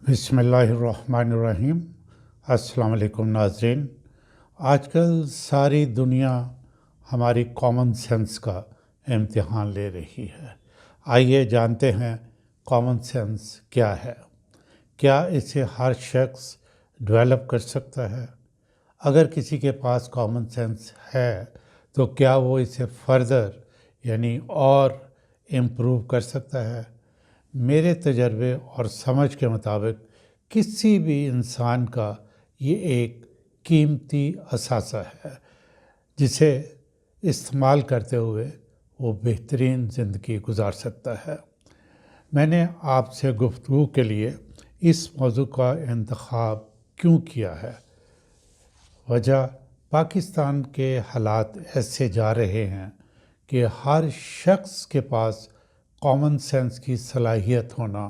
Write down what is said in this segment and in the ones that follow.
بسم اللہ الرحمن الرحیم۔ السلام علیکم ناظرین۔ آج کل ساری دنیا ہماری کامن سینس کا امتحان لے رہی ہے۔ آئیے جانتے ہیں کامن سینس کیا ہے، کیا اسے ہر شخص ڈیولپ کر سکتا ہے؟ اگر کسی کے پاس کامن سینس ہے تو کیا وہ اسے فردر اور امپروو کر سکتا ہے؟ میرے تجربے اور سمجھ کے مطابق کسی بھی انسان کا یہ ایک قیمتی اثاثہ ہے جسے استعمال کرتے ہوئے وہ بہترین زندگی گزار سکتا ہے۔ میں نے آپ سے گفتگو کے لیے اس موضوع کا انتخاب کیوں کیا ہے؟ وجہ پاکستان کے حالات ایسے جا رہے ہیں کہ ہر شخص کے پاس کامن سینس کی صلاحیت ہونا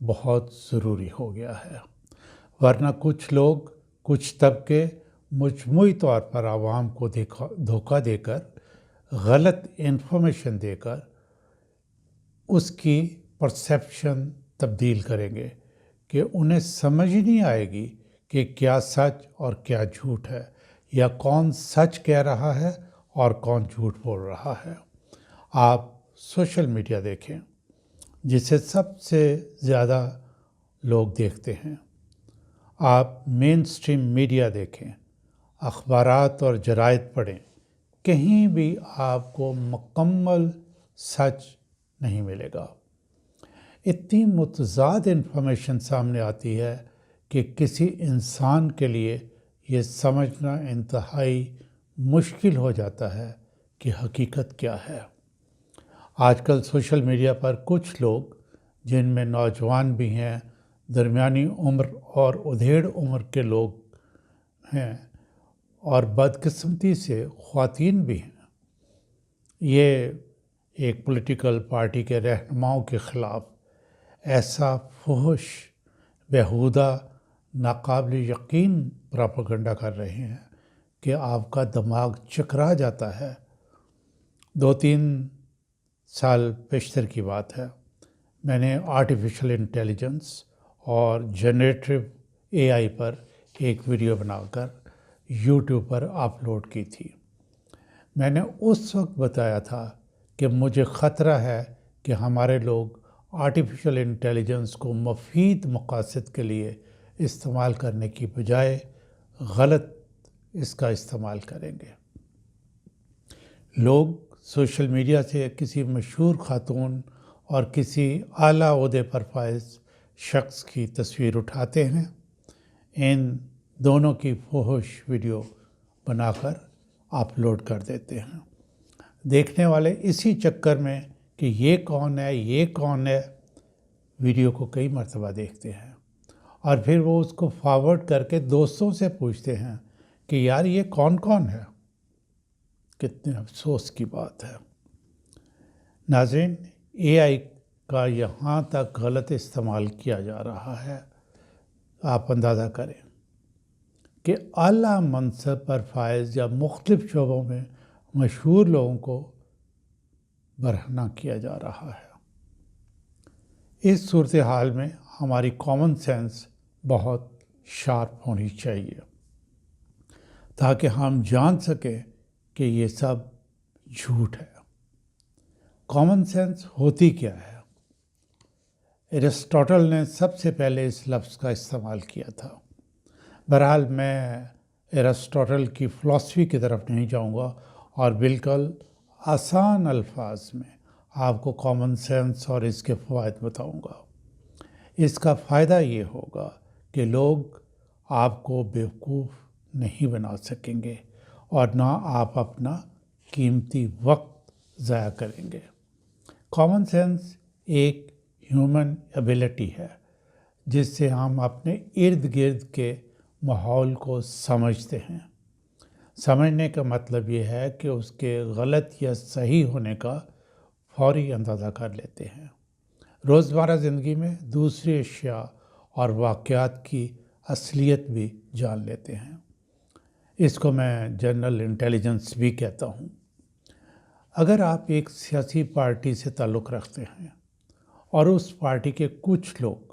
بہت ضروری ہو گیا ہے، ورنہ کچھ لوگ، کچھ طبقے مجموعی طور پر عوام کو دھوکہ دے کر، غلط انفارمیشن دے کر اس کی پرسیپشن تبدیل کریں گے کہ انہیں سمجھ نہیں آئے گی کہ کیا سچ اور کیا جھوٹ ہے، یا کون سچ کہہ رہا ہے اور کون جھوٹ بول رہا ہے۔ آپ سوشل میڈیا دیکھیں، جسے سب سے زیادہ لوگ دیکھتے ہیں۔ آپ مین سٹریم میڈیا دیکھیں، اخبارات اور جرائد پڑھیں، کہیں بھی آپ کو مکمل سچ نہیں ملے گا۔ اتنی متضاد انفارمیشن سامنے آتی ہے کہ کسی انسان کے لیے یہ سمجھنا انتہائی مشکل ہو جاتا ہے کہ حقیقت کیا ہے۔ آج کل سوشل میڈیا پر کچھ لوگ، جن میں نوجوان بھی ہیں، درمیانی عمر اور ادھیڑ عمر کے لوگ ہیں، اور بدقسمتی سے خواتین بھی ہیں، یہ ایک پولیٹیکل پارٹی کے رہنماؤں کے خلاف ایسا فحش، بیہودہ، ناقابل یقین پراپیگنڈا کر رہے ہیں کہ آپ کا دماغ چکرا جاتا ہے۔ 2-3 سال پیشتر کی بات ہے، میں نے آرٹیفیشل انٹیلیجنس اور جنریٹو اے آئی پر ایک ویڈیو بنا کر یوٹیوب پر اپلوڈ کی تھی۔ میں نے اس وقت بتایا تھا کہ مجھے خطرہ ہے کہ ہمارے لوگ آرٹیفیشل انٹیلیجنس کو مفید مقاصد کے لیے استعمال کرنے کی بجائے غلط اس کا استعمال کریں گے۔ لوگ سوشل میڈیا سے کسی مشہور خاتون اور کسی اعلیٰ عہدے پر فائز شخص کی تصویر اٹھاتے ہیں، ان دونوں کی فحش ویڈیو بنا کر اپلوڈ کر دیتے ہیں۔ دیکھنے والے اسی چکر میں کہ یہ کون ہے، یہ کون ہے، ویڈیو کو کئی مرتبہ دیکھتے ہیں، اور پھر وہ اس کو فارورڈ کر کے دوستوں سے پوچھتے ہیں کہ یار یہ کون کون ہے۔ کتنے افسوس کی بات ہے۔ ناظرین، اے آئی کا یہاں تک غلط استعمال کیا جا رہا ہے، آپ اندازہ کریں کہ اعلیٰ منصب پر فائز یا مختلف شعبوں میں مشہور لوگوں کو برہنہ کیا جا رہا ہے۔ اس صورتحال میں ہماری کامن سینس بہت شارپ ہونی چاہیے تاکہ ہم جان سکیں کہ یہ سب جھوٹ ہے۔ کامن سینس ہوتی کیا ہے؟ ایرسٹوٹل نے سب سے پہلے اس لفظ کا استعمال کیا تھا۔ بہرحال میں ایرسٹوٹل کی فلسفی کی طرف نہیں جاؤں گا، اور بالکل آسان الفاظ میں آپ کو کامن سینس اور اس کے فوائد بتاؤں گا۔ اس کا فائدہ یہ ہوگا کہ لوگ آپ کو بیوقوف نہیں بنا سکیں گے، اور نہ آپ اپنا قیمتی وقت ضائع کریں گے۔ کامن سینس ایک ہیومن ایبلٹی ہے جس سے ہم اپنے ارد گرد کے ماحول کو سمجھتے ہیں۔ سمجھنے کا مطلب یہ ہے کہ اس کے غلط یا صحیح ہونے کا فوری اندازہ کر لیتے ہیں۔ روزمرہ زندگی میں دوسری اشیاء اور واقعات کی اصلیت بھی جان لیتے ہیں۔ اس کو میں جنرل انٹیلیجنس بھی کہتا ہوں۔ اگر آپ ایک سیاسی پارٹی سے تعلق رکھتے ہیں اور اس پارٹی کے کچھ لوگ